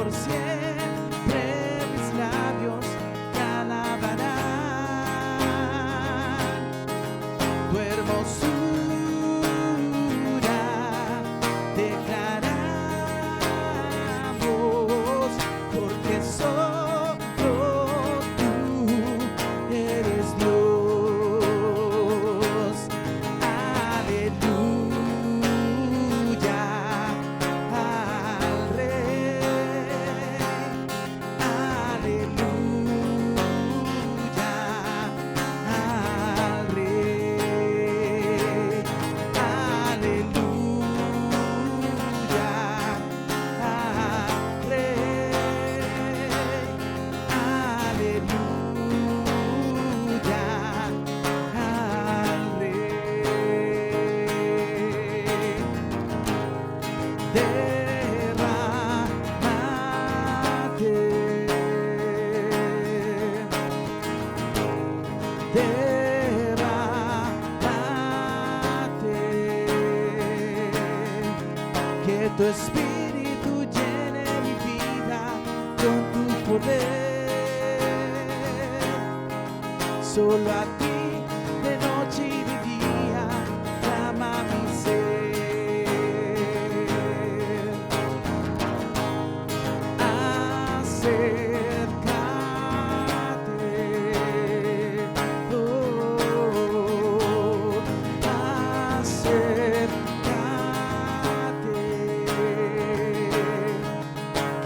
por siempre mis labios te alabarán. Tu hermosura declaramos, porque solo tú eres Dios. Aleluya al Rey. Aleluya al Rey. Aleluya al Rey. Aleluya al Rey. Derrámate, que tu espíritu llene mi vida con tu poder. Solo a ti de noche y de día clama mi ser. Acércate, acércate,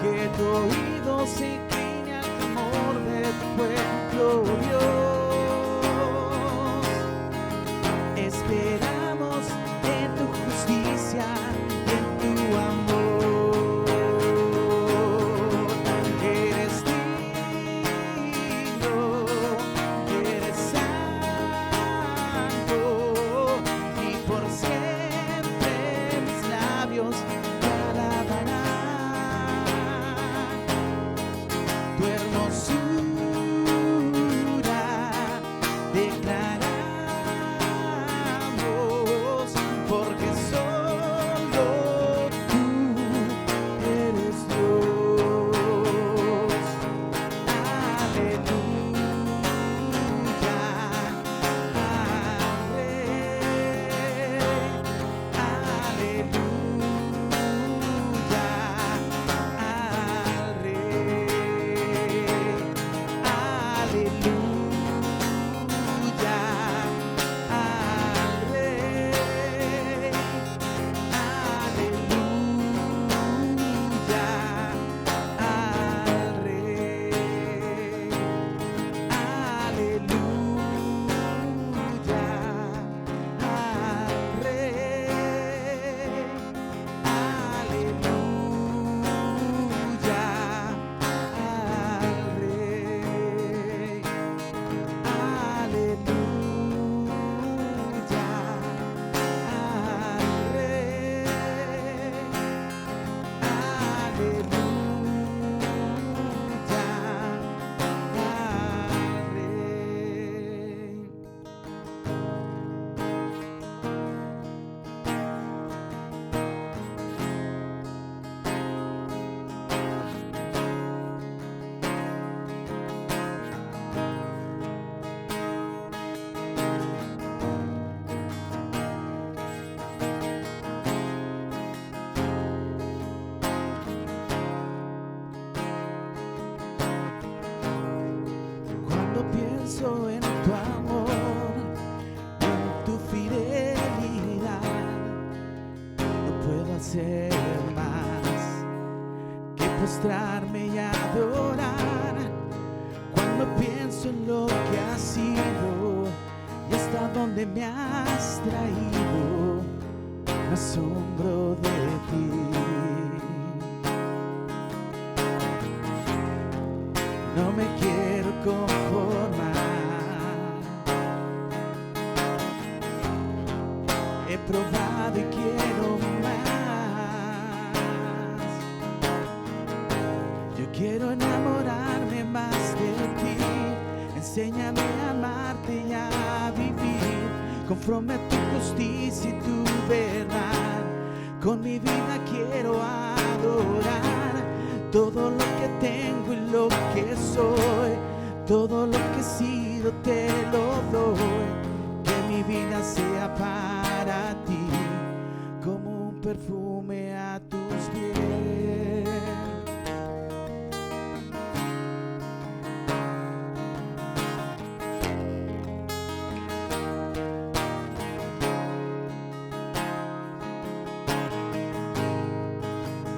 que tu oído se incline al clamor de tu pueblo, Dios. Esperamos en tu justicia, en tu amor. Eres digno, eres santo, y por siempre mis labios te alabarán. Tu hermosura declaramos, porque solo tú eres Dios. Aleluya al Rey. Aleluya al Rey. Aleluya al Rey. Aleluya al Rey. Aleluya al Rey. Aleluya al Rey. Aleluya al Rey. Cuando pienso en tu amor, en tu fidelidad, no puedo hacer más que postrarme y adorar. Cuando pienso en lo que has sido y hasta dónde me has traído, me asombro de ti. No me quiero conformar. He probado y quiero más. Yo quiero enamorarme más de ti. Enséñame a amarte y a vivir conforme a tu justicia y tu verdad. Con mi vida quiero adorar todo lo que tengo y lo que soy, todo lo que he sido te lo doy. Que mi vida sea para ti, como un perfume a tus pies.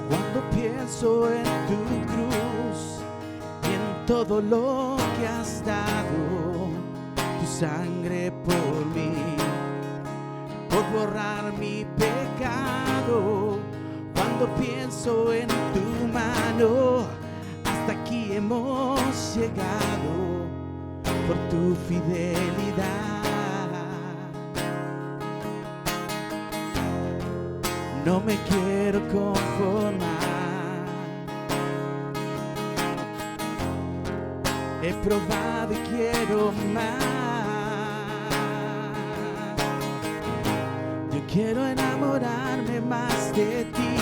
Cuando pienso en tu cruz y en todo lo que has dado, tu sangre por mí, por borrar mi pecado. Cuando pienso en tu mano, hasta aquí hemos llegado por tu fidelidad. No me quiero conformar, he probado y quiero más. Yo quiero enamorarme más de ti,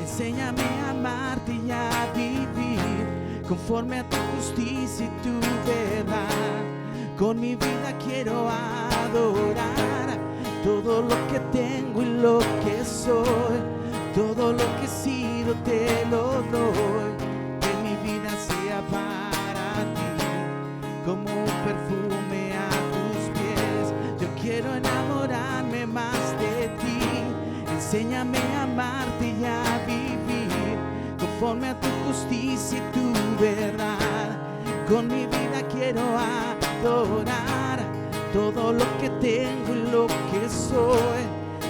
enséñame a amarte y a vivir conforme a tu justicia y tu verdad. Con mi vida quiero adorar, todo lo que tengo y lo que soy, todo lo que he sido te lo doy. Que mi vida sea para ti, como un perfume a tus pies. Yo quiero enamorarme más de ti, enséñame a amarte y a vivir conforme a tu justicia y tu verdad. Con mi vida quiero adorar, todo lo que tengo y lo que soy,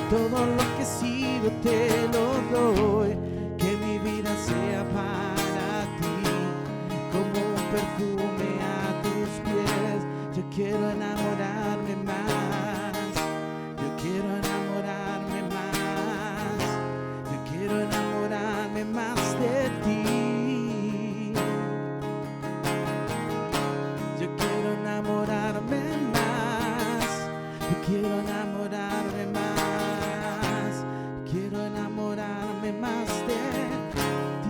todo lo que he sido te lo doy. Que mi vida sea para ti, como un perfume a tus pies. Yo quiero enamorarme más, yo quiero enamorarme más, yo quiero enamorarme más de ti. Yo quiero enamorarme más, yo quiero enamorarme más, quiero enamorarme más de ti.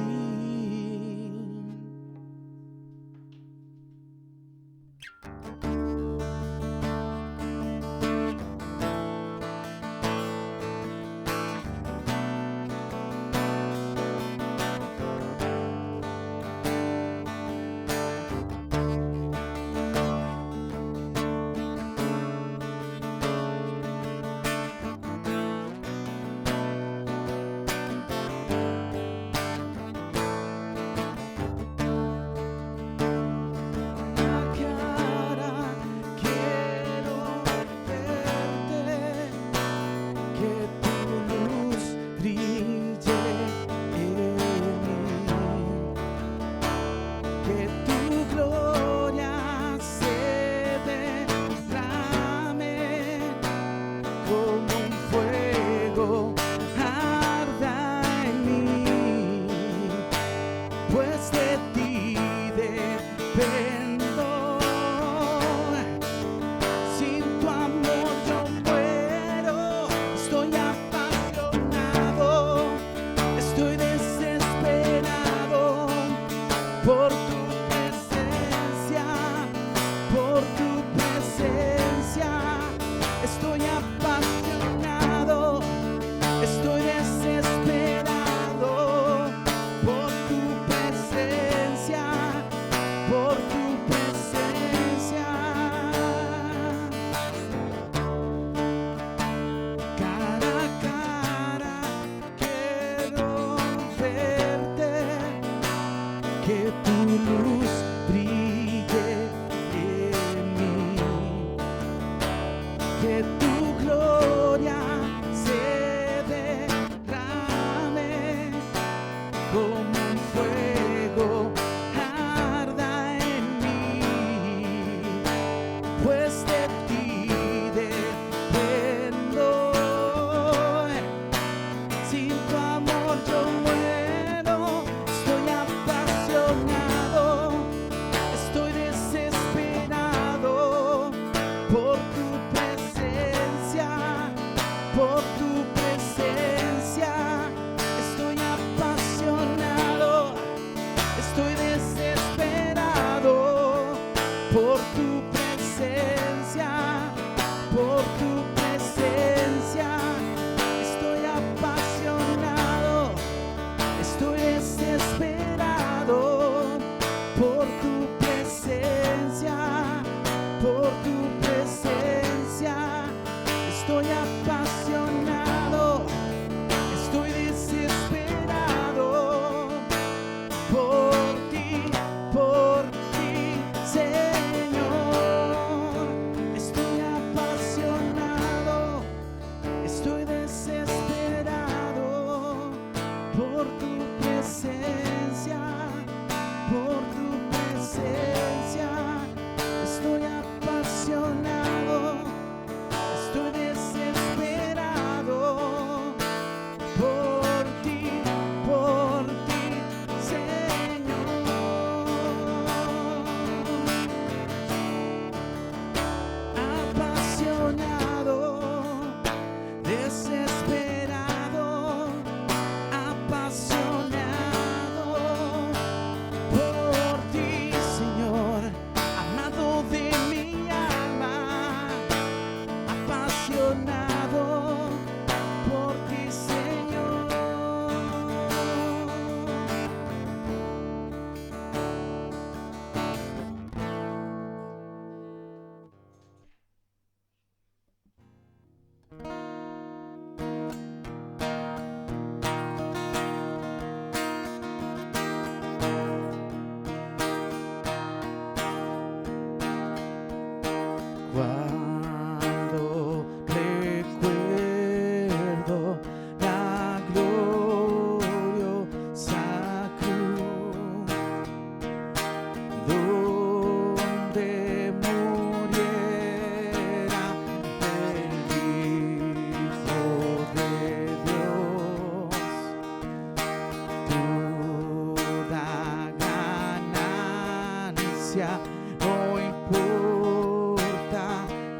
gracia, no importa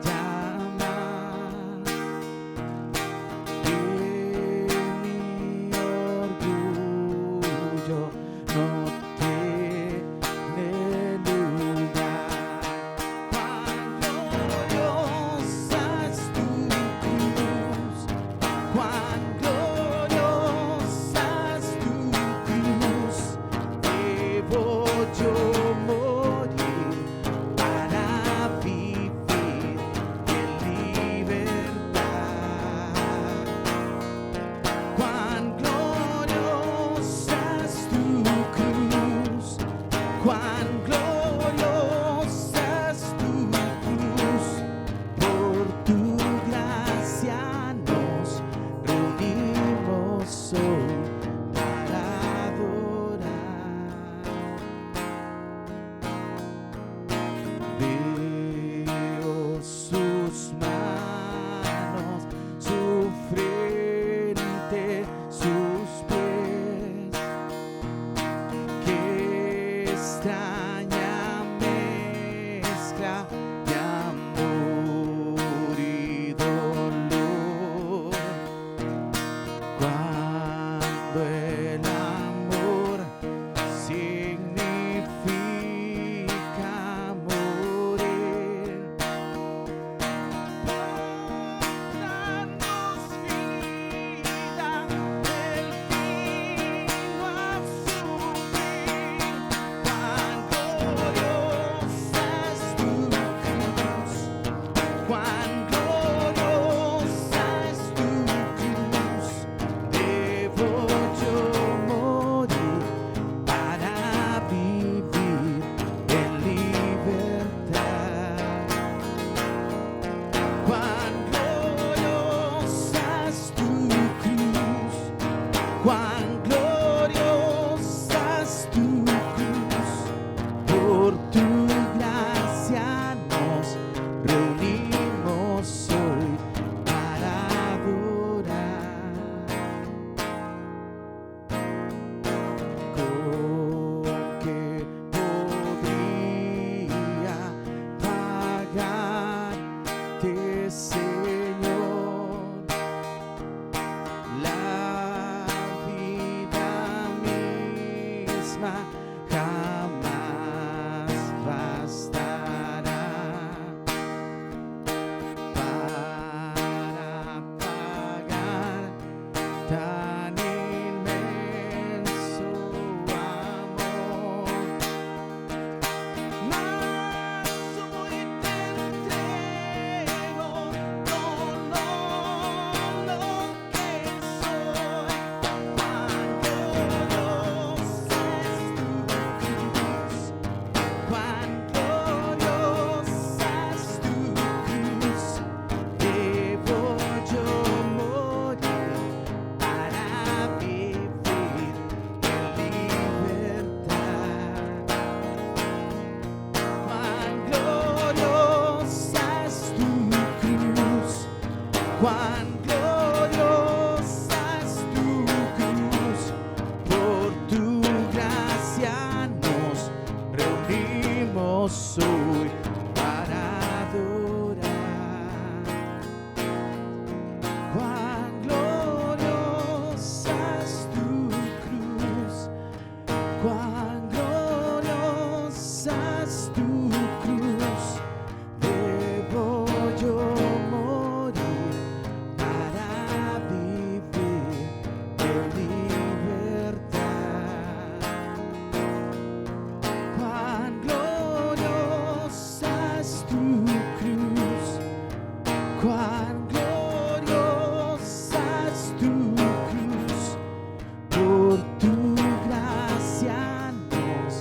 ya más. De mi orgullo no tiene lugar. Cuán gloriosa es tu cruz, cuán gloriosa es tu cruz. Debo yo morir para vivir en libertad. Cuán gloriosa es tu cruz, cuán gloriosa es tu cruz. Por tu gracia nos reunimos hoy para adorar. Veo sus manos, su frente, sus pies. Qué extraña mezcla de amor y dolor. Cuando el amor significa morir, darnos vida, el vino a sufrir. Cuán gloriosa es tu cruz, cuán gloriosa es tu cruz. Debo yo morir para vivir en libertad. Cuán gloriosa es tu cruz, cuán gloriosa es tu cruz. Por tu gracia nos reunimos hoy para adorar. ¿Con qué podría pagarte, Señor? La vida misma jamás bastará para pagar tan inmenso amor. Mas hoy te entrego todo lo que soy. Cuán gloriosa es tu cruz, cuán gloriosa es tu cruz. Debo yo morir para vivir en libertad. Cuán gloriosa es tu cruz, cuán gloriosa es tu cruz. Por tu gracia nos reunimos hoy para adorar. Cuán gloriosa es tu cruz, cuán gloriosa es tu cruz. Debo yo morir para vivir en libertad. Cuán gloriosa es tu cruz, cuán gloriosa es tu cruz. Por tu gracia nos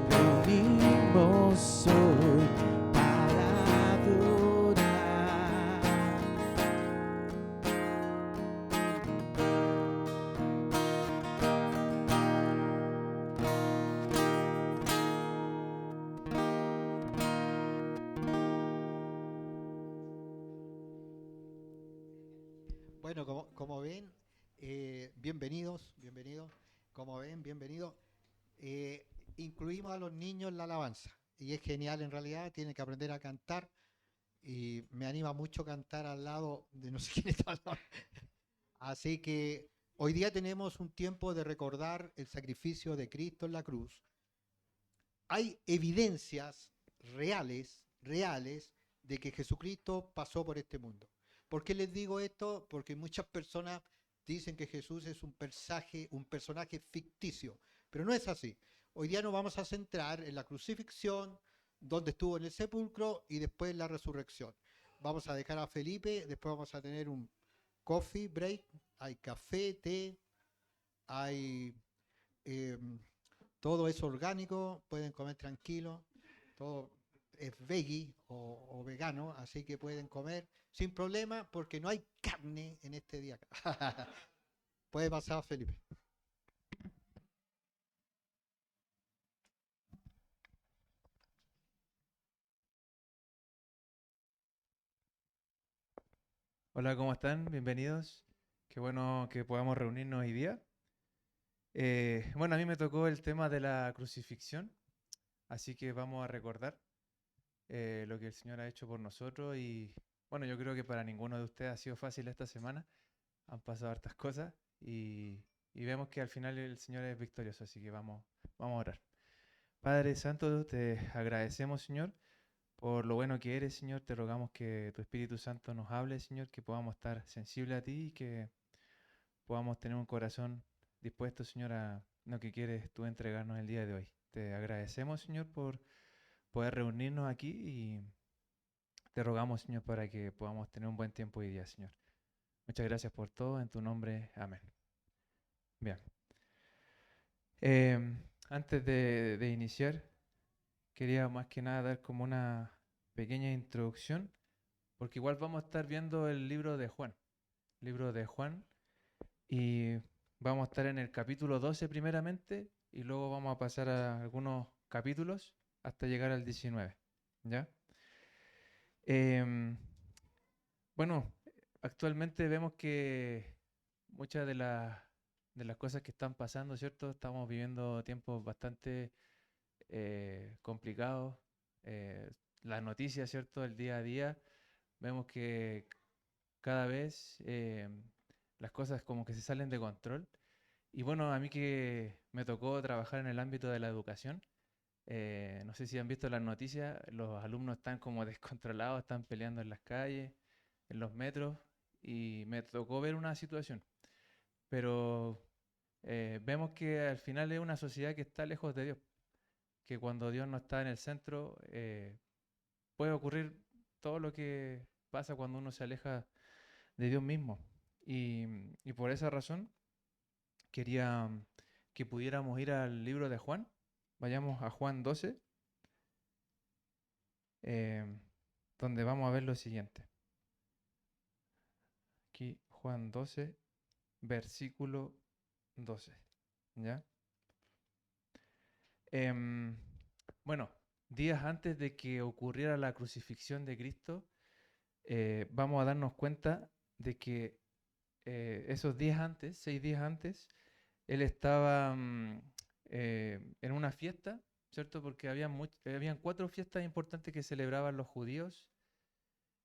reunimos hoy para adorar. Bueno, como ven, bienvenidos. Como ven, bienvenidos. Incluimos a los niños en la alabanza. y es genial en realidad, tiene que aprender a cantar y me anima mucho cantar al lado de no sé quién está al lado. Así que hoy día tenemos un tiempo de recordar el sacrificio de Cristo en la cruz. Hay evidencias reales, de que Jesucristo pasó por este mundo. ¿Por qué les digo esto? Porque muchas personas dicen que Jesús es un personaje ficticio, pero no es así. Hoy día nos vamos a centrar en la crucifixión, donde estuvo en el sepulcro y después la resurrección. Vamos a dejar a Felipe, después vamos a tener un coffee break, hay café, té, hay eh, todo es orgánico, pueden comer tranquilo, todo es veggie o vegano, así que pueden comer sin problema porque no hay carne en este día. Puede pasar, Felipe. Hola, ¿cómo están? Bienvenidos. Qué bueno que podamos reunirnos hoy día. Bueno, a mí me tocó el tema de la crucifixión, así que vamos a recordar lo que el Señor ha hecho por nosotros y bueno, yo creo que para ninguno de ustedes ha sido fácil esta semana. Han pasado hartas cosas y vemos que al final el Señor es victorioso, así que vamos a orar. Padre Santo, te agradecemos, Señor, por lo bueno que eres, Señor. Te rogamos que tu Espíritu Santo nos hable, Señor, que podamos estar sensibles a ti y que podamos tener un corazón dispuesto, Señor, a lo que quieres tú entregarnos el día de hoy. Te agradecemos, Señor, por poder reunirnos aquí y te rogamos, Señor, para que podamos tener un buen tiempo hoy día, Señor. Muchas gracias por todo, en tu nombre, amén. Bien. Antes de iniciar, quería más que nada dar como una pequeña introducción, porque igual vamos a estar viendo el libro de Juan, y vamos a estar en el capítulo 12 primeramente y luego vamos a pasar a algunos capítulos hasta llegar al 19, ¿ya? Em, bueno, actualmente vemos que muchas de las cosas que están pasando, ¿cierto? Estamos viviendo tiempos bastante complicados. eh, las noticias, ¿cierto? El día a día, vemos que cada vez las cosas como que se salen de control. Y bueno, a mí que me tocó trabajar en el ámbito de la educación, no sé si han visto las noticias, los alumnos están como descontrolados, están peleando en las calles, en los metros, y me tocó ver una situación. Pero vemos que al final es una sociedad que está lejos de Dios, que cuando Dios no está en el centro, puede ocurrir todo lo que pasa cuando uno se aleja de Dios mismo. Y por esa razón quería que pudiéramos ir al libro de Juan. Vayamos a Juan 12, eh, donde vamos a ver lo siguiente. Aquí Juan 12, versículo 12. ¿Ya? Em, bueno, días antes de que ocurriera la crucifixión de Cristo, vamos a darnos cuenta de que esos días antes, 6 días antes, él estaba en una fiesta, ¿cierto? Porque habían 4 fiestas importantes que celebraban los judíos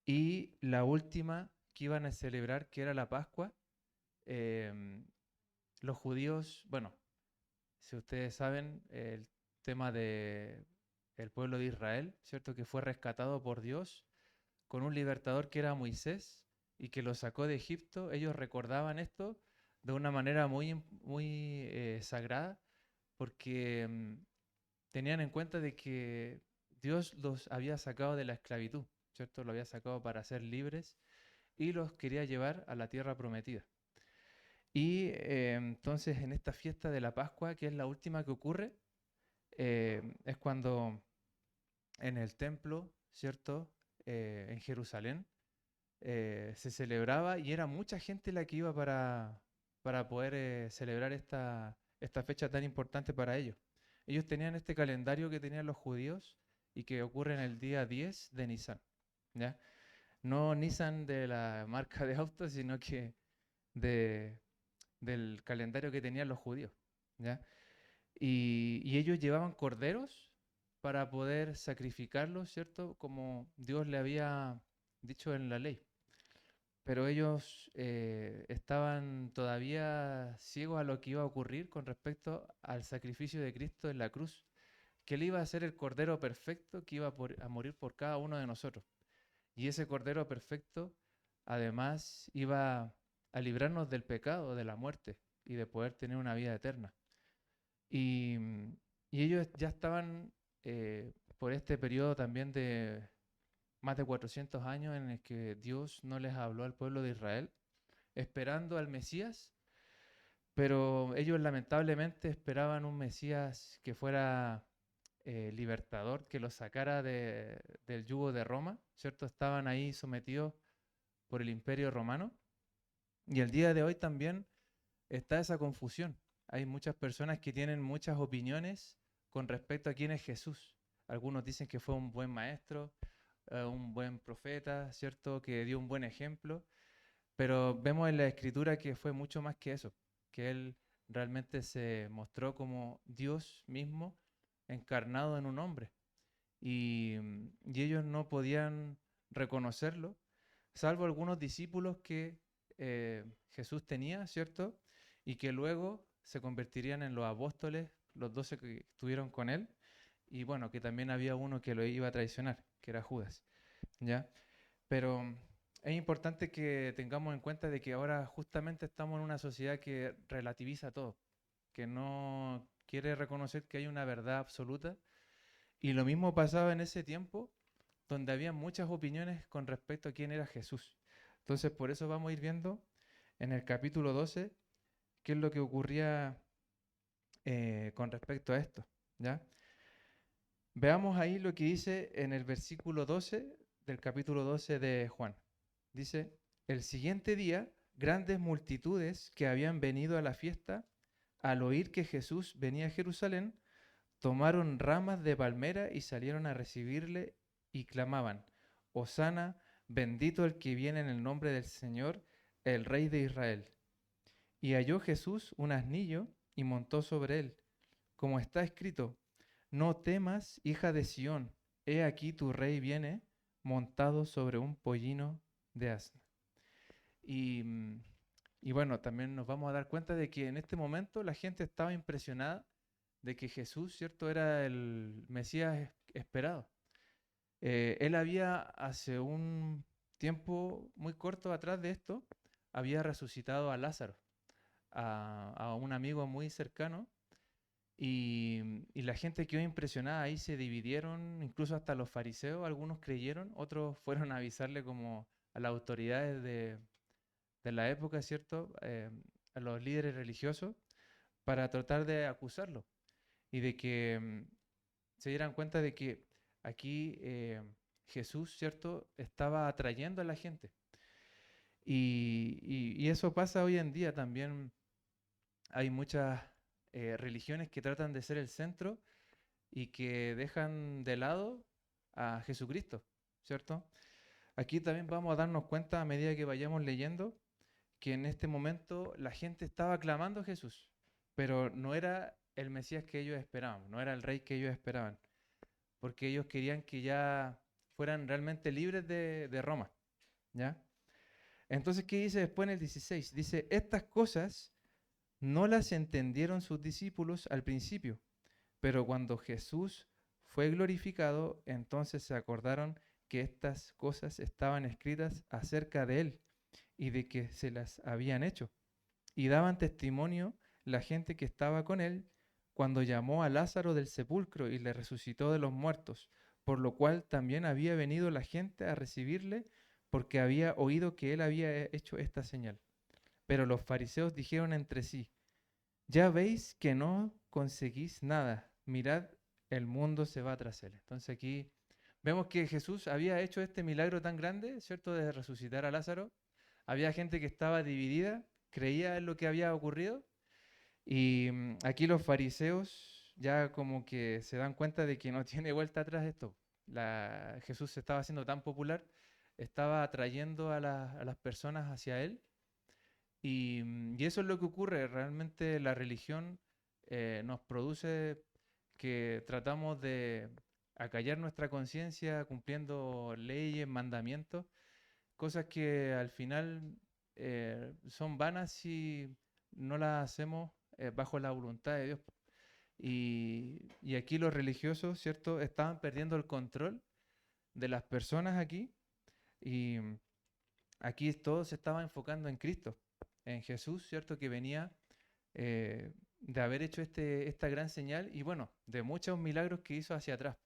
y la última que iban a celebrar, que era la Pascua. em, los judíos, bueno, si ustedes saben, el tema de el pueblo de Israel, ¿cierto? Que fue rescatado por Dios con un libertador que era Moisés y que lo sacó de Egipto. Ellos recordaban esto de una manera muy sagrada porque tenían en cuenta de que Dios los había sacado de la esclavitud, ¿cierto? Lo había sacado para ser libres y los quería llevar a la tierra prometida. Y entonces en esta fiesta de la Pascua, que es la última que ocurre, es cuando en el templo, ¿cierto? En Jerusalén, se celebraba y era mucha gente la que iba para poder celebrar esta fecha tan importante para ellos. Ellos tenían este calendario que tenían los judíos y que ocurre en el día 10 de Nisan, ¿ya? No Nissan de la marca de autos, sino que de, del calendario que tenían los judíos, ¿ya? Y ellos llevaban corderos para poder sacrificarlo, ¿cierto? Como Dios le había dicho en la ley. Pero ellos estaban todavía ciegos a lo que iba a ocurrir con respecto al sacrificio de Cristo en la cruz, que él iba a ser el Cordero perfecto que iba a morir por cada uno de nosotros. Y ese Cordero perfecto, además, iba a librarnos del pecado, de la muerte y de poder tener una vida eterna. Y, y ellos ya estaban por este periodo también de más de 400 años en el que Dios no les habló al pueblo de Israel, esperando al Mesías, pero ellos lamentablemente esperaban un Mesías que fuera libertador, que los sacara del yugo de Roma, ¿cierto? Estaban ahí sometidos por el Imperio Romano. Y el día de hoy también está esa confusión. Hay muchas personas que tienen muchas opiniones con respecto a quién es Jesús. Algunos dicen que fue un buen maestro, un buen profeta, ¿cierto? Que dio un buen ejemplo, pero vemos en la Escritura que fue mucho más que eso, que él realmente se mostró como Dios mismo encarnado en un hombre. Y ellos no podían reconocerlo, salvo algunos discípulos que Jesús tenía, ¿cierto? Y que luego se convertirían en los apóstoles, los 12 que estuvieron con él, y bueno, que también había uno que lo iba a traicionar, que era Judas, ¿ya? Pero es importante que tengamos en cuenta de que ahora justamente estamos en una sociedad que relativiza todo, que no quiere reconocer que hay una verdad absoluta. Y lo mismo pasaba en ese tiempo, donde había muchas opiniones con respecto a quién era Jesús. Entonces, por eso vamos a ir viendo en el capítulo 12 qué es lo que ocurría con respecto a esto, ¿ya? Veamos ahí lo que dice en el versículo 12 del capítulo 12 de Juan. Dice, el siguiente día, grandes multitudes que habían venido a la fiesta, al oír que Jesús venía a Jerusalén, tomaron ramas de palmera y salieron a recibirle y clamaban, Hosana, bendito el que viene en el nombre del Señor, el Rey de Israel. Y halló Jesús un asnillo y montó sobre él, como está escrito, no temas, hija de Sión, he aquí tu rey viene montado sobre un pollino de asna. Y, y bueno, también nos vamos a dar cuenta de que en este momento la gente estaba impresionada de que Jesús, ¿cierto?, era el Mesías esperado. Él había, hace un tiempo muy corto atrás de esto, había resucitado a Lázaro, a un amigo muy cercano, y la gente quedó impresionada, ahí se dividieron, incluso hasta los fariseos, algunos creyeron, otros fueron a avisarle como a las autoridades de la época, ¿cierto?, a los líderes religiosos, para tratar de acusarlo y de que se dieran cuenta de que aquí Jesús, ¿cierto?, estaba atrayendo a la gente. Y eso pasa hoy en día también. Hay muchas religiones que tratan de ser el centro y que dejan de lado a Jesucristo, ¿cierto? Aquí también vamos a darnos cuenta a medida que vayamos leyendo que en este momento la gente estaba aclamando a Jesús, pero no era el Mesías que ellos esperaban, no era el rey que ellos esperaban, porque ellos querían que ya fueran realmente libres de Roma, ¿ya? Entonces, ¿qué dice después en el 16? Dice, estas cosas no las entendieron sus discípulos al principio, pero cuando Jesús fue glorificado, entonces se acordaron que estas cosas estaban escritas acerca de él y de que se las habían hecho. Y daban testimonio la gente que estaba con él cuando llamó a Lázaro del sepulcro y le resucitó de los muertos, por lo cual también había venido la gente a recibirle porque había oído que él había hecho esta señal. Pero los fariseos dijeron entre sí, ya veis que no conseguís nada, mirad, el mundo se va tras él. Entonces aquí vemos que Jesús había hecho este milagro tan grande, ¿cierto?, de resucitar a Lázaro. Había gente que estaba dividida, creía en lo que había ocurrido, y aquí los fariseos ya como que se dan cuenta de que no tiene vuelta atrás esto. Jesús se estaba haciendo tan popular, estaba atrayendo a las personas hacia él, y eso es lo que ocurre. Realmente la religión nos produce que tratamos de acallar nuestra conciencia cumpliendo leyes, mandamientos, cosas que al final son vanas si no las hacemos bajo la voluntad de Dios. Y aquí los religiosos, ¿cierto?, estaban perdiendo el control de las personas aquí, y aquí todo se estaba enfocando en Cristo, en Jesús, ¿cierto?, que venía de haber hecho esta gran señal y bueno, de muchos milagros que hizo hacia atrás.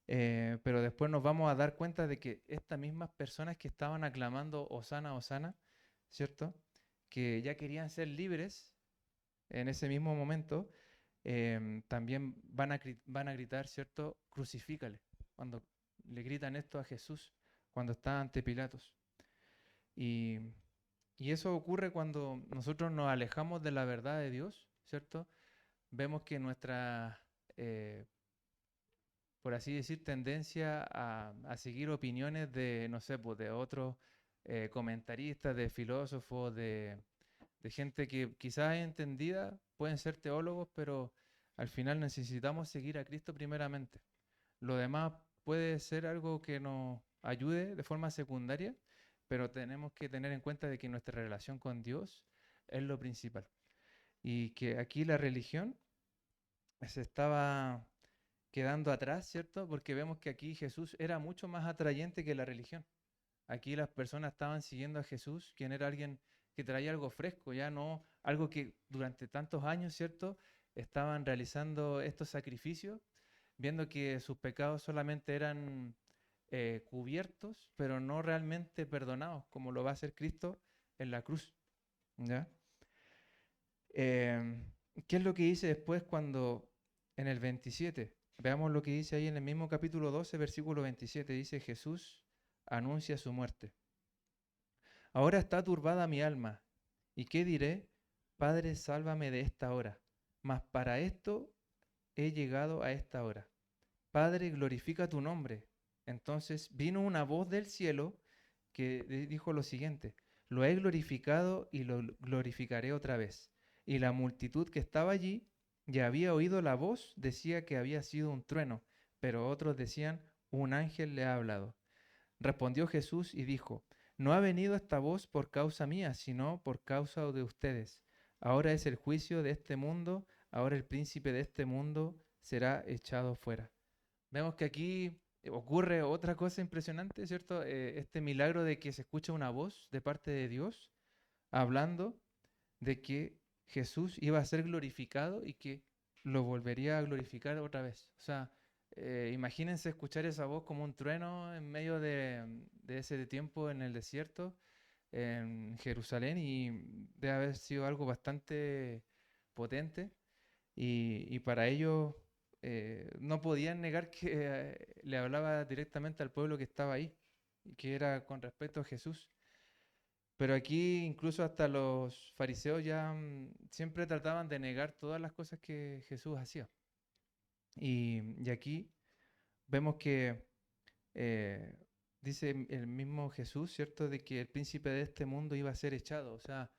Pero después nos vamos a dar cuenta de que estas mismas personas que estaban aclamando Hosana, Hosana, ¿cierto?, que ya querían ser libres en ese mismo momento, también van a gritar, ¿cierto?, crucifícale, cuando le gritan esto a Jesús, cuando está ante Pilatos. Y, y eso ocurre cuando nosotros nos alejamos de la verdad de Dios, ¿cierto? Vemos que nuestra, por así decir, tendencia a seguir opiniones de, no sé, pues de otros comentaristas, de filósofos, de gente que quizás es entendida, pueden ser teólogos, pero al final necesitamos seguir a Cristo primeramente. Lo demás puede ser algo que nos ayude de forma secundaria, pero tenemos que tener en cuenta de que nuestra relación con Dios es lo principal. Y que aquí la religión se estaba quedando atrás, ¿cierto? Porque vemos que aquí Jesús era mucho más atrayente que la religión. Aquí las personas estaban siguiendo a Jesús, quien era alguien que traía algo fresco, ya no algo que durante tantos años, ¿cierto?, estaban realizando estos sacrificios, viendo que sus pecados solamente eran cubiertos, pero no realmente perdonados, como lo va a hacer Cristo en la cruz. ¿Ya? ¿Qué es lo que dice después cuando en el 27? Veamos lo que dice ahí en el mismo capítulo 12, versículo 27. Dice: Jesús anuncia su muerte. Ahora está turbada mi alma. ¿Y qué diré? Padre, sálvame de esta hora. Mas para esto he llegado a esta hora. Padre, glorifica tu nombre. Entonces vino una voz del cielo que dijo lo siguiente: lo he glorificado y lo glorificaré otra vez. Y la multitud que estaba allí ya había oído la voz, decía que había sido un trueno, pero otros decían: un ángel le ha hablado. Respondió Jesús y dijo: no ha venido esta voz por causa mía, sino por causa de ustedes. Ahora es el juicio de este mundo, ahora el príncipe de este mundo será echado fuera. Vemos que aquí ocurre otra cosa impresionante, ¿cierto? Este milagro de que se escucha una voz de parte de Dios hablando de que Jesús iba a ser glorificado y que lo volvería a glorificar otra vez. O sea, imagínense escuchar esa voz como un trueno en medio de ese tiempo en el desierto, en Jerusalén, y debe haber sido algo bastante potente. Y para ello no podían negar que le hablaba directamente al pueblo que estaba ahí, y que era con respecto a Jesús. Pero aquí incluso hasta los fariseos ya siempre trataban de negar todas las cosas que Jesús hacía. Y aquí vemos que dice el mismo Jesús, ¿cierto?, de que el príncipe de este mundo iba a ser echado. O sea,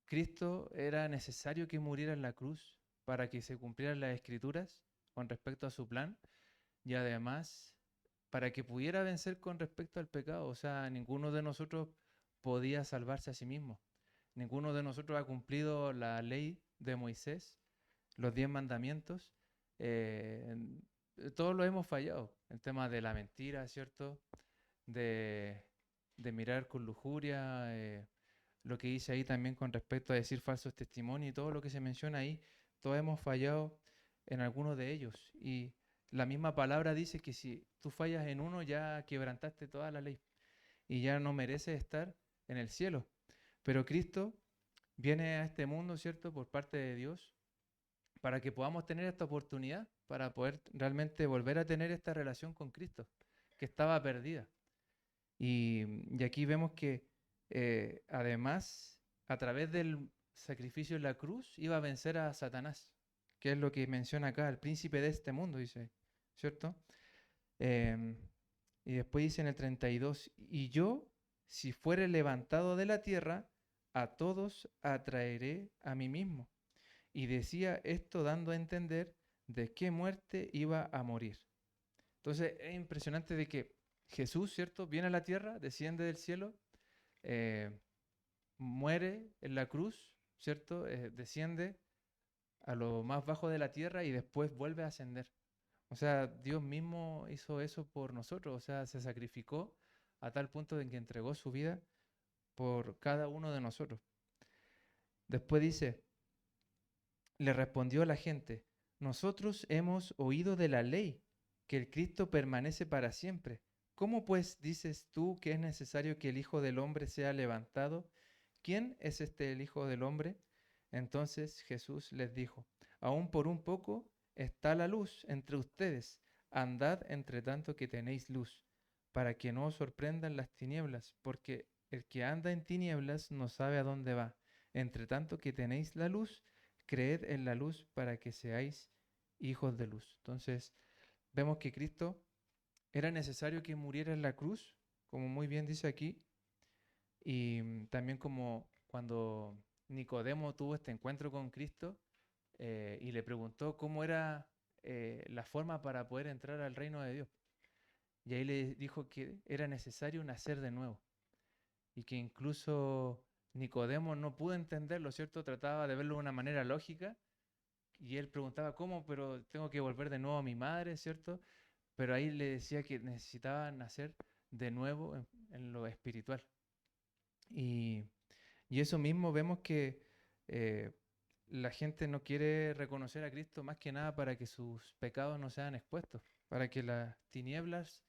Cristo era necesario que muriera en la cruz para que se cumplieran las escrituras con respecto a su plan, y además para que pudiera vencer con respecto al pecado. O sea, ninguno de nosotros podía salvarse a sí mismo. Ninguno de nosotros ha cumplido la ley de Moisés, los 10 mandamientos. Todos lo hemos fallado. El tema de la mentira, ¿cierto? De mirar con lujuria, lo que dice ahí también con respecto a decir falsos testimonios y todo lo que se menciona ahí, todos hemos fallado en alguno de ellos. Y la misma palabra dice que si tú fallas en uno, ya quebrantaste toda la ley y ya no mereces estar en el cielo. Pero Cristo viene a este mundo, ¿cierto?, por parte de Dios, para que podamos tener esta oportunidad, para poder realmente volver a tener esta relación con Cristo, que estaba perdida. Y aquí vemos que además, a través del sacrificio en la cruz, iba a vencer a Satanás, que es lo que menciona acá, el príncipe de este mundo, dice, ¿cierto? Y después dice en el 32, y yo, si fuere levantado de la tierra, a todos atraeré a mí mismo. Y decía esto dando a entender de qué muerte iba a morir. Entonces es impresionante de que Jesús, ¿cierto? Viene a la tierra, desciende del cielo, eh, muere en la cruz, ¿cierto? Desciende a lo más bajo de la tierra y después vuelve a ascender. O sea, Dios mismo hizo eso por nosotros, o sea, se sacrificó a tal punto de que entregó su vida por cada uno de nosotros. Después dice, le respondió la gente, nosotros hemos oído de la ley que el Cristo permanece para siempre. ¿Cómo pues dices tú que es necesario que el Hijo del Hombre sea levantado? ¿Quién es este el Hijo del Hombre? Entonces Jesús les dijo, aún por un poco está la luz entre ustedes, andad entre tanto que tenéis luz, para que no os sorprendan las tinieblas, porque el que anda en tinieblas no sabe a dónde va. Entre tanto que tenéis la luz, creed en la luz para que seáis hijos de luz. Entonces, vemos que Cristo era necesario que muriera en la cruz, como muy bien dice aquí, y también como cuando Nicodemo tuvo este encuentro con Cristo y le preguntó cómo era la forma para poder entrar al reino de Dios. Y ahí le dijo que era necesario nacer de nuevo y que incluso Nicodemo no pudo entenderlo, ¿cierto? Trataba de verlo de una manera lógica y él preguntaba cómo, pero tengo que volver de nuevo a mi madre, ¿cierto? Pero ahí le decía que necesitaba nacer de nuevo en lo espiritual. Y, y eso mismo vemos que eh, la gente no quiere reconocer a Cristo más que nada para que sus pecados no sean expuestos, para que las tinieblas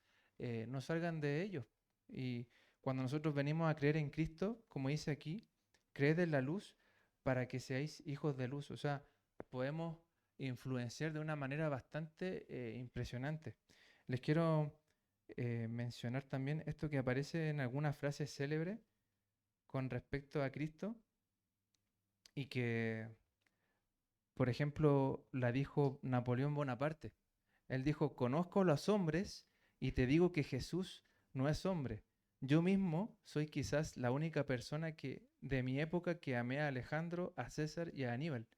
no salgan de ellos. Y cuando nosotros venimos a creer en Cristo, como dice aquí, creed en la luz para que seáis hijos de luz. O sea, podemos influenciar de una manera bastante impresionante. Les quiero mencionar también esto que aparece en algunas frases célebres con respecto a Cristo y que, por ejemplo, la dijo Napoleón Bonaparte. Él dijo, conozco a los hombres y te digo que Jesús no es hombre. Yo mismo soy quizás la única persona que de mi época que amé a Alejandro, a César y a Aníbal.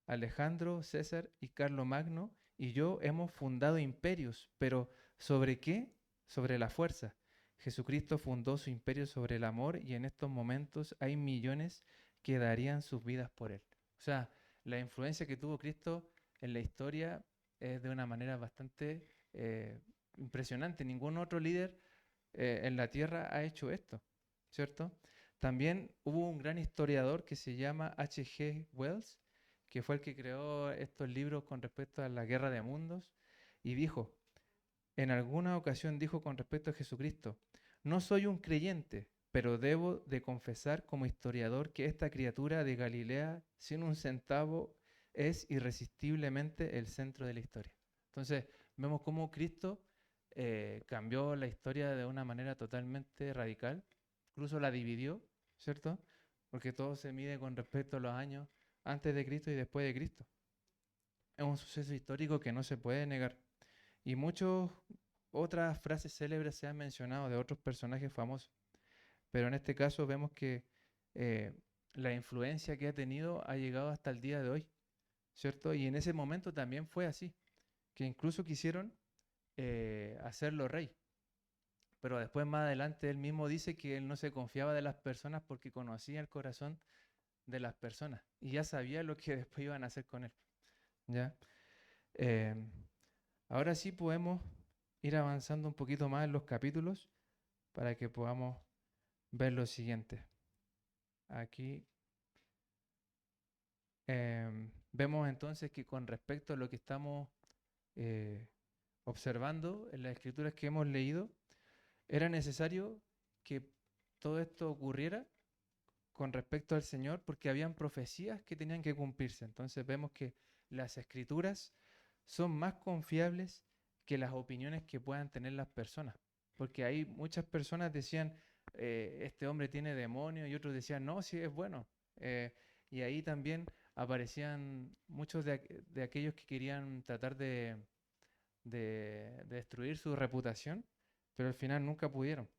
Alejandro, César y Carlomagno y yo hemos fundado imperios, pero ¿sobre qué? Sobre la fuerza. Jesucristo fundó su imperio sobre el amor y en estos momentos hay millones que darían sus vidas por él. O sea, la influencia que tuvo Cristo en la historia es de una manera bastante impresionante. Ningún otro líder en la tierra ha hecho esto, ¿cierto? También hubo un gran historiador que se llama H.G. Wells, que fue el que creó estos libros con respecto a la guerra de mundos, y dijo, en alguna ocasión dijo con respecto a Jesucristo, no soy un creyente, pero debo de confesar como historiador que esta criatura de Galilea, sin un centavo, es irresistiblemente el centro de la historia. Entonces, vemos cómo Cristo cambió la historia de una manera totalmente radical, incluso la dividió, ¿cierto? Porque todo se mide con respecto a los años antes de Cristo y después de Cristo. Es un suceso histórico que no se puede negar. Y muchas otras frases célebres se han mencionado de otros personajes famosos. Pero en este caso vemos que eh, la influencia que ha tenido ha llegado hasta el día de hoy, ¿cierto? Y en ese momento también fue así, que incluso quisieron hacerlo rey. Pero después más adelante él mismo dice que él no se confiaba de las personas porque conocía el corazón de las personas y ya sabía lo que después iban a hacer con él. ¿Ya? Eh, Ahora sí podemos ir avanzando un poquito más en los capítulos para que podamos ver lo siguiente. Aquí vemos entonces que con respecto a lo que estamos observando en las escrituras que hemos leído, era necesario que todo esto ocurriera con respecto al Señor porque habían profecías que tenían que cumplirse. Entonces vemos que las escrituras son más confiables que las opiniones que puedan tener las personas. Porque hay muchas personas decían, este hombre tiene demonio, y otros decían, no, sí es bueno. Y ahí también aparecían muchos de aquellos que querían tratar de destruir su reputación, pero al final nunca pudieron,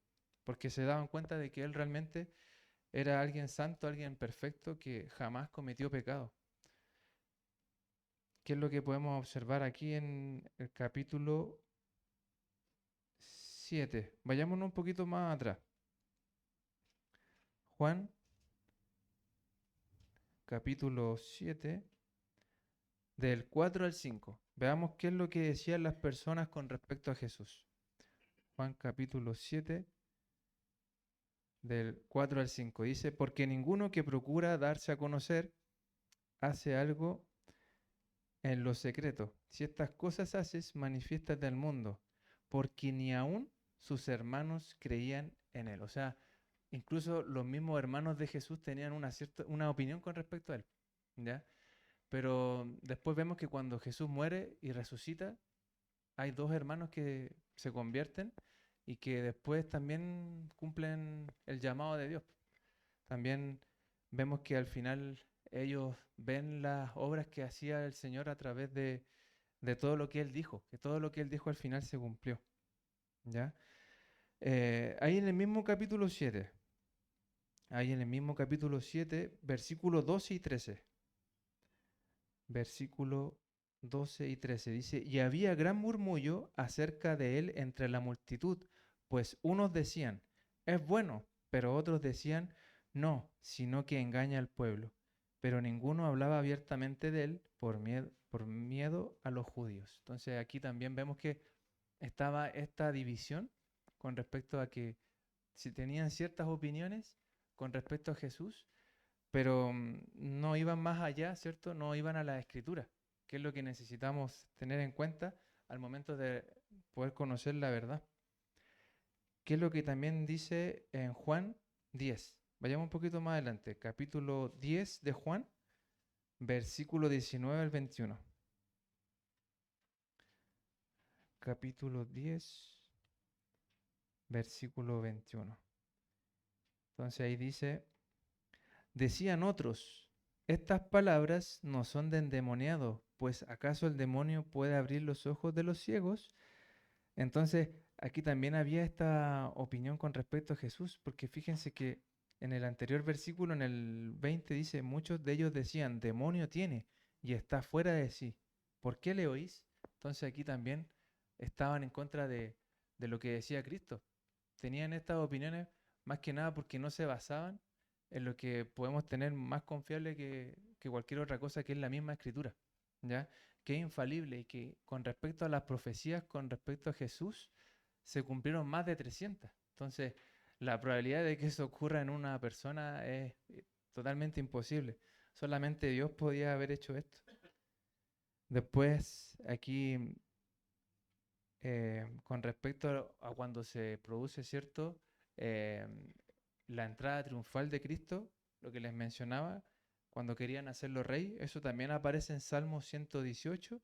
porque se daban cuenta de que él realmente era alguien santo, alguien perfecto que jamás cometió pecado. ¿Qué es lo que podemos observar aquí en el capítulo 7. Vayámonos un poquito más atrás. Juan, capítulo 7, del 4 al 5. Veamos qué es lo que decían las personas con respecto a Jesús. Juan capítulo 7, del 4 al 5. Dice, porque ninguno que procura darse a conocer hace algo en lo secreto. Si estas cosas haces, manifiéstate al mundo, porque ni aun sus hermanos creían en él. O sea, incluso los mismos hermanos de Jesús tenían una opinión con respecto a él, ¿ya? Pero después vemos que cuando Jesús muere y resucita, hay dos hermanos que se convierten y que después también cumplen el llamado de Dios. También vemos que al final ellos ven las obras que hacía el Señor a través de todo lo que Él dijo, que todo lo que Él dijo al final se cumplió, ¿ya? Ahí en el mismo capítulo 7, versículos 12 y 13. Versículo 12 y 13 dice, y había gran murmullo acerca de él entre la multitud, pues unos decían, es bueno, pero otros decían, no, sino que engaña al pueblo. Pero ninguno hablaba abiertamente de él por miedo a los judíos. Entonces aquí también vemos que estaba esta división con respecto a que si tenían ciertas opiniones con respecto a Jesús, pero no iban más allá, ¿cierto? No iban a la escritura, que es lo que necesitamos tener en cuenta al momento de poder conocer la verdad. ¿Qué es lo que también dice en Juan 10? Vayamos un poquito más adelante, capítulo 10 de Juan, versículo 19 al 21. Capítulo 10, versículo 21. Entonces ahí dice, decían otros, estas palabras no son de endemoniado, pues ¿acaso el demonio puede abrir los ojos de los ciegos? Entonces aquí también había esta opinión con respecto a Jesús, porque fíjense que en el anterior versículo, en el 20, dice, muchos de ellos decían, demonio tiene y está fuera de sí. ¿Por qué le oís? Entonces aquí también estaban en contra de lo que decía Cristo. Tenían estas opiniones más que nada porque no se basaban en lo que podemos tener más confiable que cualquier otra cosa, que es la misma escritura, ¿ya? Que es infalible y que con respecto a las profecías, con respecto a Jesús, se cumplieron más de 300. Entonces, la probabilidad de que eso ocurra en una persona es totalmente imposible. Solamente Dios podía haber hecho esto. Después, aquí, con respecto a cuando se produce, ¿cierto? Eh, la entrada triunfal de Cristo, lo que les mencionaba, cuando querían hacerlo rey, eso también aparece en Salmo 118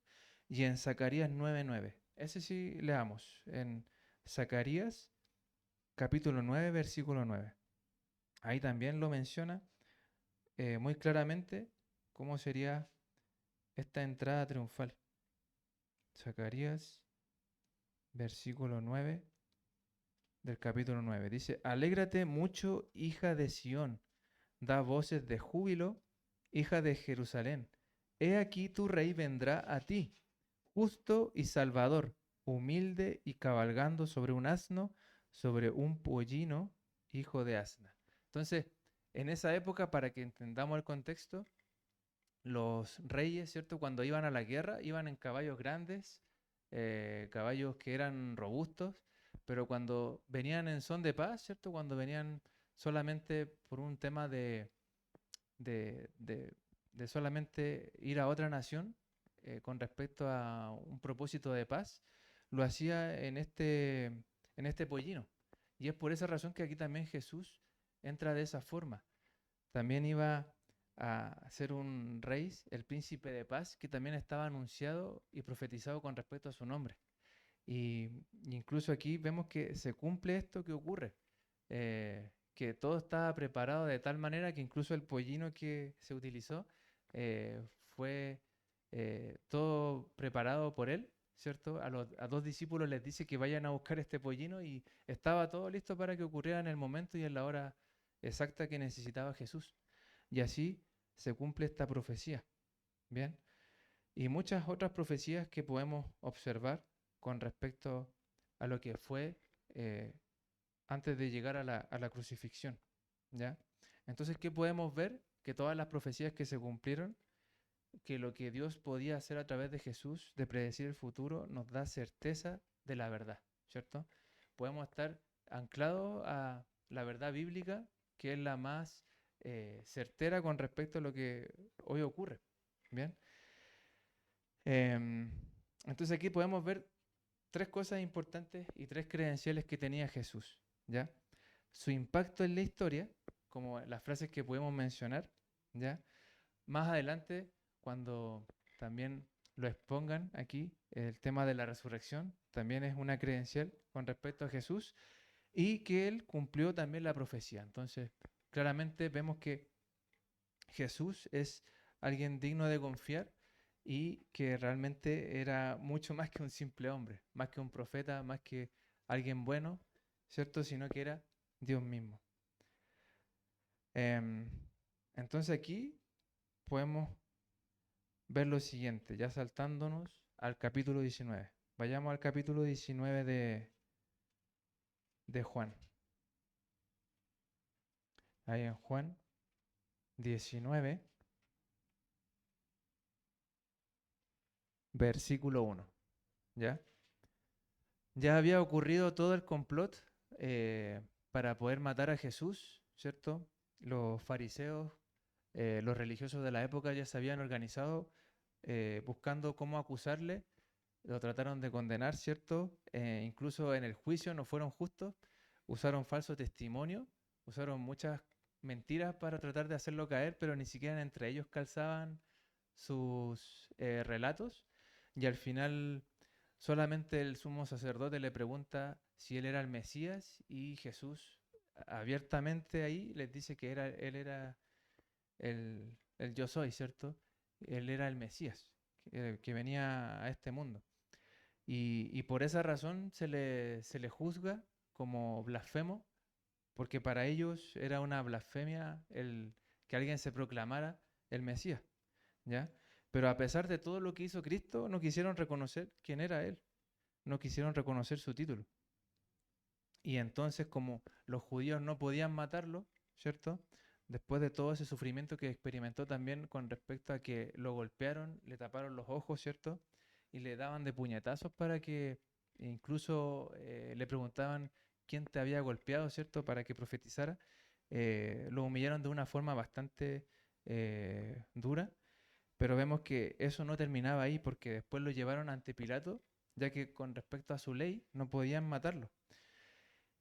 y en Zacarías 9:9. Ese sí leamos, en Zacarías capítulo 9, versículo 9. Ahí también lo menciona muy claramente cómo sería esta entrada triunfal. Zacarías, versículo 9 del capítulo 9. Dice, alégrate mucho, hija de Sión, da voces de júbilo, hija de Jerusalén. He aquí tu rey vendrá a ti, justo y salvador, humilde y cabalgando sobre un asno, sobre un pollino, hijo de asna. Entonces, en esa época, para que entendamos el contexto, los reyes, ¿cierto? Cuando iban a la guerra, iban en caballos grandes, caballos que eran robustos, pero cuando venían en son de paz, ¿cierto? Cuando venían solamente por un tema de solamente ir a otra nación con respecto a un propósito de paz, lo hacía en este pollino. Y es por esa razón que aquí también Jesús entra de esa forma. También iba a ser un rey, el príncipe de paz, que también estaba anunciado y profetizado con respecto a su nombre. Y incluso aquí vemos que se cumple esto que ocurre, que todo estaba preparado de tal manera que incluso el pollino que se utilizó fue todo preparado por él, ¿cierto? A dos discípulos les dice que vayan a buscar este pollino y estaba todo listo para que ocurriera en el momento y en la hora exacta que necesitaba Jesús. Y así se cumple esta profecía, ¿bien? Y muchas otras profecías que podemos observar con respecto a lo que fue eh, antes de llegar a la crucifixión, ¿ya? Entonces, ¿qué podemos ver? Que todas las profecías que se cumplieron, que lo que Dios podía hacer a través de Jesús, de predecir el futuro, nos da certeza de la verdad, ¿cierto? Podemos estar anclados a la verdad bíblica, que es la más certera con respecto a lo que hoy ocurre, ¿bien? Em, entonces aquí podemos ver tres cosas importantes y tres credenciales que tenía Jesús, ¿ya? Su impacto en la historia, como las frases que podemos mencionar, ¿ya? Más adelante, cuando también lo expongan aquí, el tema de la resurrección también es una credencial con respecto a Jesús y que él cumplió también la profecía. Entonces, claramente vemos que Jesús es alguien digno de confiar y que realmente era mucho más que un simple hombre, más que un profeta, más que alguien bueno, ¿cierto? Sino que era Dios mismo. Em, entonces aquí podemos ver lo siguiente, ya saltándonos al capítulo 19. Vayamos al capítulo 19 de Juan. Ahí en Juan 19, versículo 1. ¿Ya? Ya había ocurrido todo el complot para poder matar a Jesús, ¿cierto? Los fariseos, los religiosos de la época ya se habían organizado buscando cómo acusarle. Lo trataron de condenar, ¿cierto? Incluso en el juicio no fueron justos, usaron falso testimonio, usaron muchas mentiras para tratar de hacerlo caer, pero ni siquiera entre ellos calzaban sus relatos. Y al final solamente el sumo sacerdote le pregunta si él era el Mesías y Jesús abiertamente ahí les dice que él era el yo soy, ¿cierto? Él era el Mesías que venía a este mundo. Y por esa razón se le juzga como blasfemo, porque para ellos era una blasfemia el que alguien se proclamara el Mesías, ¿ya? Pero a pesar de todo lo que hizo Cristo, no quisieron reconocer quién era Él, no quisieron reconocer su título. Y entonces, como los judíos no podían matarlo, ¿cierto? Después de todo ese sufrimiento que experimentó también con respecto a que lo golpearon, le taparon los ojos, ¿cierto? Y le daban de puñetazos para que incluso le preguntaban quién te había golpeado, ¿cierto? Para que profetizara. Lo humillaron de una forma bastante dura, pero vemos que eso no terminaba ahí porque después lo llevaron ante Pilato, ya que con respecto a su ley no podían matarlo.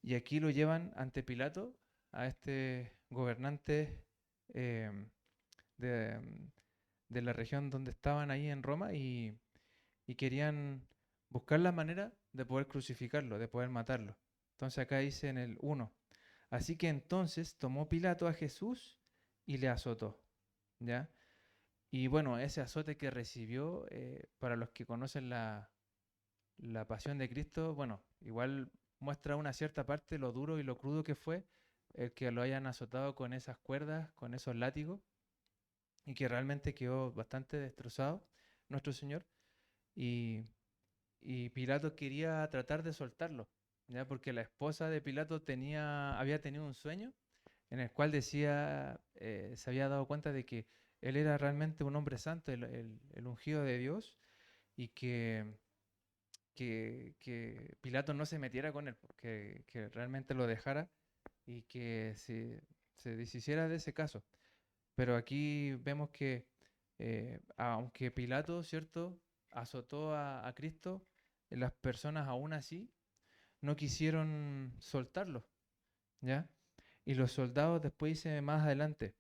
Y aquí lo llevan ante Pilato, a este gobernante eh, de, de la región donde estaban ahí en Roma y querían buscar la manera de poder crucificarlo, de poder matarlo. Entonces acá dice en el 1, así que entonces tomó Pilato a Jesús y le azotó, ¿ya? Y bueno, ese azote que recibió, para los que conocen la pasión de Cristo, bueno, igual muestra una cierta parte lo duro y lo crudo que fue el que lo hayan azotado con esas cuerdas, con esos látigos, y que realmente quedó bastante destrozado nuestro Señor. Y, y Pilato quería tratar de soltarlo, ¿ya? Porque la esposa de Pilato había tenido un sueño en el cual decía, se había dado cuenta de que él era realmente un hombre santo, el ungido de Dios, y que Pilato no se metiera con él, que realmente lo dejara y que se deshiciera de ese caso. Pero aquí vemos que aunque Pilato, ¿cierto?, azotó a Cristo, las personas aún así no quisieron soltarlo, ¿ya? Y los soldados, después dice más adelante,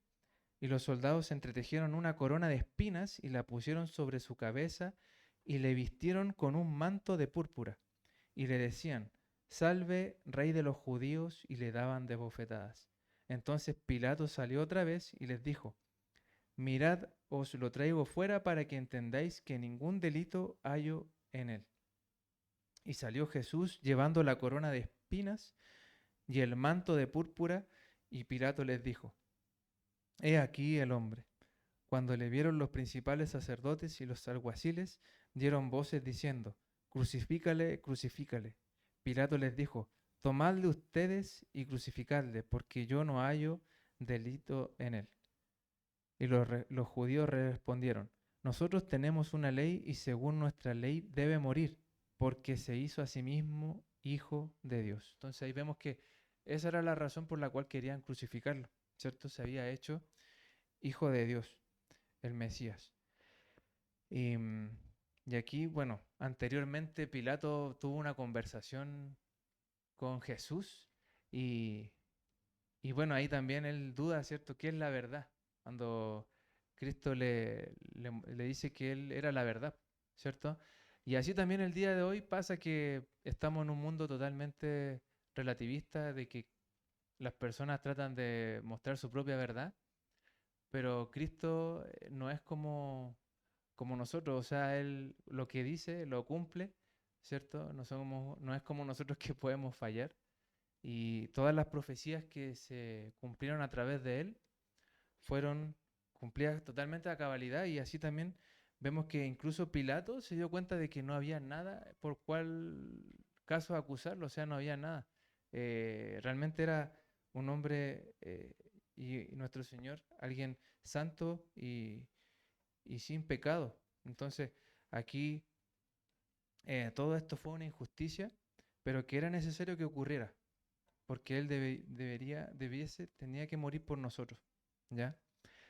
y los soldados entretejieron una corona de espinas y la pusieron sobre su cabeza y le vistieron con un manto de púrpura y le decían, salve, rey de los judíos, y le daban de bofetadas. Entonces Pilato salió otra vez y les dijo, mirad, os lo traigo fuera para que entendáis que ningún delito hallo en él. Y salió Jesús llevando la corona de espinas y el manto de púrpura, y Pilato les dijo, he aquí el hombre. Cuando le vieron los principales sacerdotes y los alguaciles, dieron voces diciendo, crucifícale, crucifícale. Pilato les dijo, tomadle ustedes y crucificadle, porque yo no hallo delito en él. Y los judíos respondieron, nosotros tenemos una ley y según nuestra ley debe morir, porque se hizo a sí mismo hijo de Dios. Entonces ahí vemos que esa era la razón por la cual querían crucificarlo, ¿cierto? Se había hecho hijo de Dios, el Mesías. Y, y aquí, bueno, anteriormente Pilato tuvo una conversación con Jesús y, y bueno, ahí también él duda, ¿cierto? ¿Qué es la verdad? Cuando Cristo le dice que él era la verdad, ¿cierto? Y así también el día de hoy pasa que estamos en un mundo totalmente relativista, de que las personas tratan de mostrar su propia verdad, pero Cristo no es como nosotros, o sea, Él lo que dice lo cumple, ¿cierto? No es como nosotros que podemos fallar. Y todas las profecías que se cumplieron a través de Él fueron cumplidas totalmente a cabalidad, y así también vemos que incluso Pilato se dio cuenta de que no había nada por cuál caso acusarlo, o sea, no había nada. Realmente era un hombre y nuestro Señor, alguien santo y sin pecado. Entonces, aquí todo esto fue una injusticia, pero que era necesario que ocurriera, porque Él tenía que morir por nosotros, ¿ya?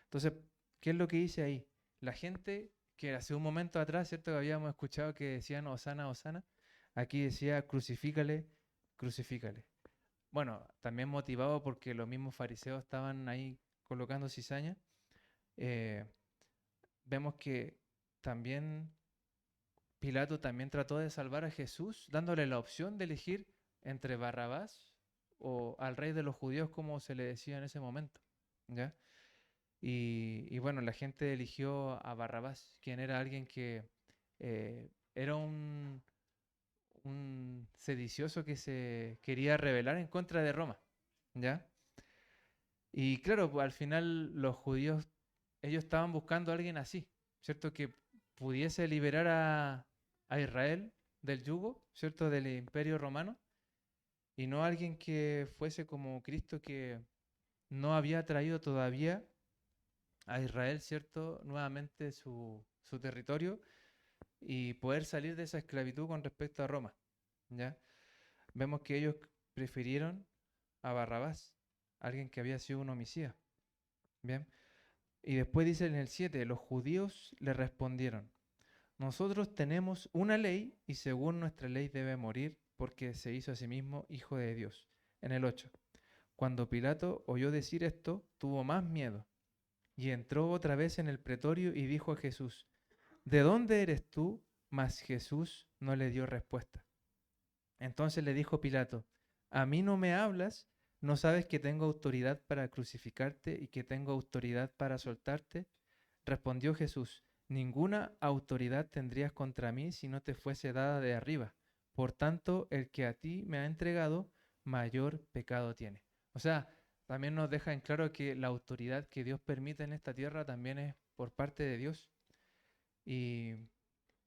Entonces, ¿qué es lo que dice ahí? La gente que hace un momento atrás, ¿cierto? Que habíamos escuchado que decían Hosana, Hosana, aquí decía crucifícale, crucifícale. Bueno, también motivado porque los mismos fariseos estaban ahí colocando cizaña. eh, Vemos que también Pilato también trató de salvar a Jesús, dándole la opción de elegir entre Barrabás o al rey de los judíos, como se le decía en ese momento, ¿ya? Y bueno, la gente eligió a Barrabás, quien era alguien que era un sedicioso que se quería rebelar en contra de Roma, ¿ya? Y claro, pues, al final los judíos, ellos estaban buscando a alguien así, ¿cierto? Que pudiese liberar a Israel del yugo, ¿cierto? Del imperio romano, y no alguien que fuese como Cristo, que no había traído todavía a Israel, ¿cierto? Nuevamente su territorio y poder salir de esa esclavitud con respecto a Roma, ¿ya? Vemos que ellos prefirieron a Barrabás, alguien que había sido un homicida, ¿bien? Y después dice en el 7, los judíos le respondieron, nosotros tenemos una ley y según nuestra ley debe morir porque se hizo a sí mismo hijo de Dios. En el 8, cuando Pilato oyó decir esto, tuvo más miedo y entró otra vez en el pretorio y dijo a Jesús, ¿de dónde eres tú? Mas Jesús no le dio respuesta. Entonces le dijo Pilato, ¿a mí no me hablas? ¿No sabes que tengo autoridad para crucificarte y que tengo autoridad para soltarte? Respondió Jesús, ninguna autoridad tendrías contra mí si no te fuese dada de arriba. Por tanto, el que a ti me ha entregado, mayor pecado tiene. O sea, también nos deja en claro que la autoridad que Dios permite en esta tierra también es por parte de Dios. Y,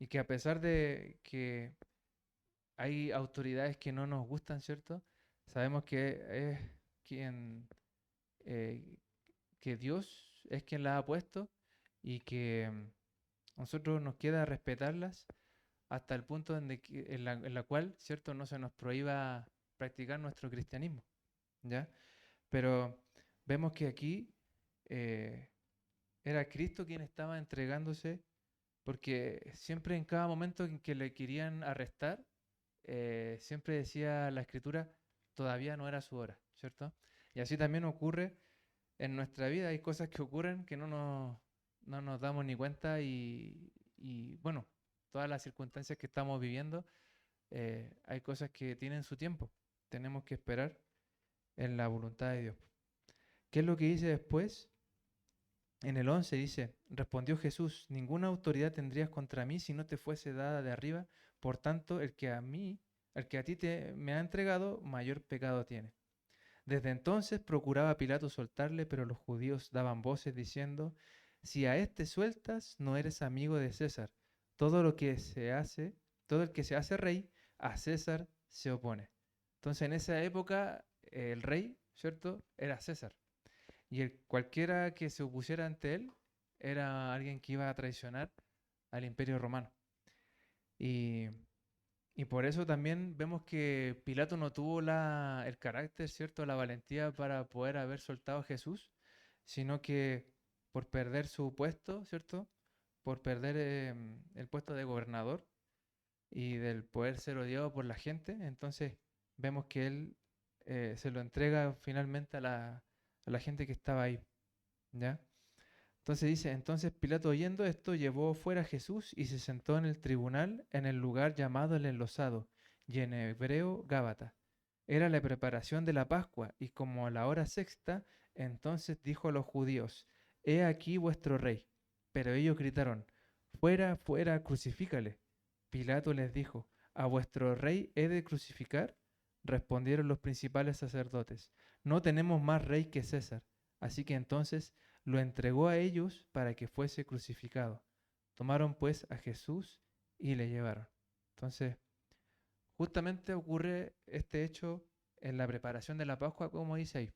y que a pesar de que hay autoridades que no nos gustan, ¿cierto? Sabemos que es quien, eh, que Dios es quien las ha puesto y que nosotros nos queda respetarlas hasta el punto en la cual, ¿cierto? No se nos prohíba practicar nuestro cristianismo, ¿ya? Pero vemos que aquí eh, era Cristo quien estaba entregándose, porque siempre en cada momento en que le querían arrestar, siempre decía la Escritura, todavía no era su hora, ¿cierto? Y así también ocurre en nuestra vida, hay cosas que ocurren que no nos damos ni cuenta y bueno, todas las circunstancias que estamos viviendo, hay cosas que tienen su tiempo, tenemos que esperar en la voluntad de Dios. ¿Qué es lo que dice después? En el 11 dice, respondió Jesús, ninguna autoridad tendrías contra mí si no te fuese dada de arriba, por tanto, el que a ti me ha entregado, mayor pecado tiene. Desde entonces procuraba Pilato soltarle, pero los judíos daban voces diciendo, si a este sueltas, no eres amigo de César. Todo el que se hace rey, a César se opone. Entonces en esa época el rey, ¿cierto? Era César. Y cualquiera que se opusiera ante él era alguien que iba a traicionar al imperio romano. Y, y por eso también vemos que Pilato no tuvo el carácter, ¿cierto? La valentía para poder haber soltado a Jesús, sino que por perder su puesto, ¿cierto? Por perder el puesto de gobernador y del poder ser odiado por la gente, entonces vemos que él se lo entrega finalmente a la gente que estaba ahí, ¿ya? Entonces dice, entonces Pilato oyendo esto llevó fuera a Jesús y se sentó en el tribunal en el lugar llamado el Enlosado, y en hebreo Gábata. Era la preparación de la Pascua, y como a la hora sexta, entonces dijo a los judíos, he aquí vuestro rey. Pero ellos gritaron, fuera, fuera, crucifícale. Pilato les dijo, ¿a vuestro rey he de crucificar? Respondieron los principales sacerdotes, no tenemos más rey que César. Así que entonces lo entregó a ellos para que fuese crucificado. Tomaron pues a Jesús y le llevaron. Entonces, justamente ocurre este hecho en la preparación de la Pascua, como dice ahí.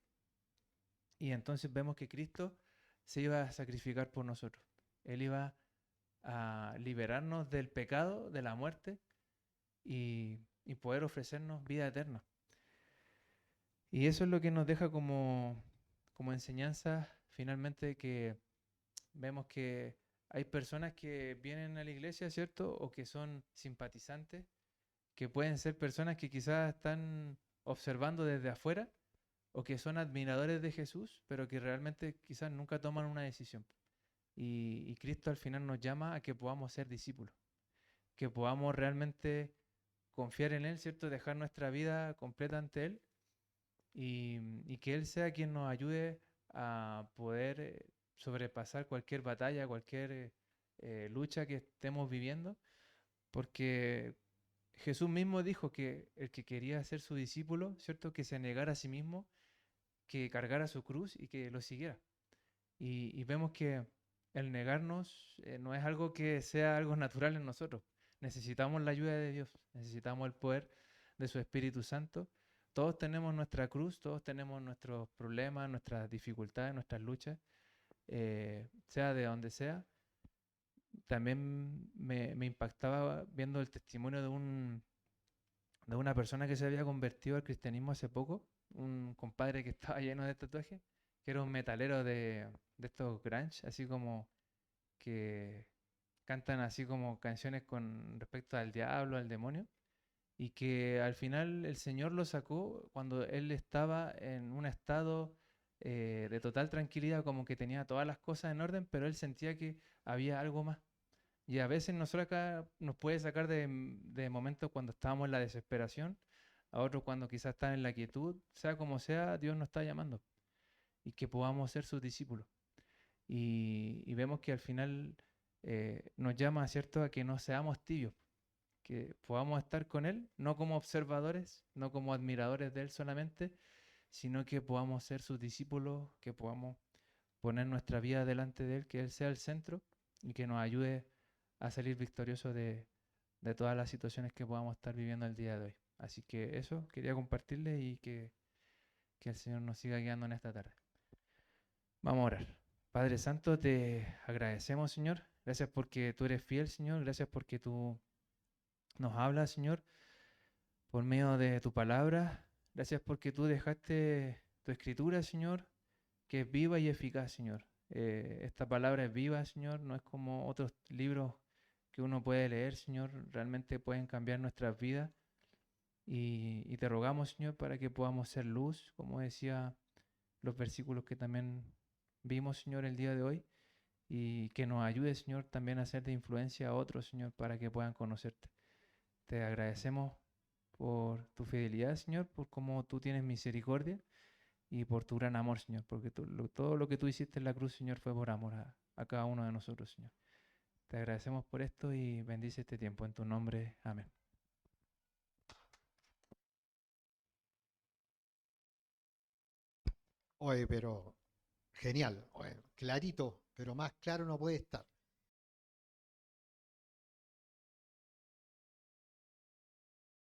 Y entonces vemos que Cristo se iba a sacrificar por nosotros. Él iba a liberarnos del pecado, de la muerte y poder ofrecernos vida eterna. Y eso es lo que nos deja como enseñanza finalmente, que vemos que hay personas que vienen a la iglesia, ¿cierto? O que son simpatizantes, que pueden ser personas que quizás están observando desde afuera o que son admiradores de Jesús, pero que realmente quizás nunca toman una decisión. Y Cristo al final nos llama a que podamos ser discípulos, que podamos realmente confiar en Él, ¿cierto? Dejar nuestra vida completa ante Él y que Él sea quien nos ayude a poder sobrepasar cualquier batalla, cualquier lucha que estemos viviendo, porque Jesús mismo dijo que el que quería ser su discípulo, ¿cierto? Que se negara a sí mismo, que cargara su cruz y que lo siguiera. Y vemos que el negarnos no es algo que sea algo natural en nosotros. Necesitamos la ayuda de Dios, necesitamos el poder de su Espíritu Santo. Todos tenemos nuestra cruz, todos tenemos nuestros problemas, nuestras dificultades, nuestras luchas, sea de donde sea. También me impactaba viendo el testimonio de una persona que se había convertido al cristianismo hace poco, un compadre que estaba lleno de tatuajes, que era un metalero de estos grunge, así como que cantan así como canciones con respecto al diablo, al demonio, y que al final el Señor lo sacó cuando él estaba en un estado de total tranquilidad, como que tenía todas las cosas en orden, pero él sentía que había algo más. Y a veces nosotros acá nos puede sacar de momentos cuando estábamos en la desesperación, a otros cuando quizás están en la quietud, sea como sea, Dios nos está llamando y que podamos ser sus discípulos. Y vemos que al final nos llama, ¿cierto?, a que no seamos tibios, que podamos estar con Él, no como observadores, no como admiradores de Él solamente, sino que podamos ser sus discípulos, que podamos poner nuestra vida delante de Él, que Él sea el centro y que nos ayude a salir victoriosos de todas las situaciones que podamos estar viviendo el día de hoy. Así que eso quería compartirles y que el Señor nos siga guiando en esta tarde. Vamos a orar. Padre Santo, te agradecemos, Señor. Gracias porque tú eres fiel, Señor. Gracias porque tú nos hablas, Señor, por medio de tu palabra. Gracias porque tú dejaste tu escritura, Señor, que es viva y eficaz, Señor. Esta palabra es viva, Señor. No es como otros libros que uno puede leer, Señor. Realmente pueden cambiar nuestras vidas. Y te rogamos, Señor, para que podamos ser luz, como decía los versículos que también vimos, Señor, el día de hoy, y que nos ayude, Señor, también a ser de influencia a otros, Señor, para que puedan conocerte. Te agradecemos por tu fidelidad, Señor, por cómo tú tienes misericordia y por tu gran amor, Señor, porque todo lo que tú hiciste en la cruz, Señor, fue por amor a cada uno de nosotros, Señor. Te agradecemos por esto y bendice este tiempo. En tu nombre, amén. Oye, pero genial, oye, clarito, pero más claro no puede estar.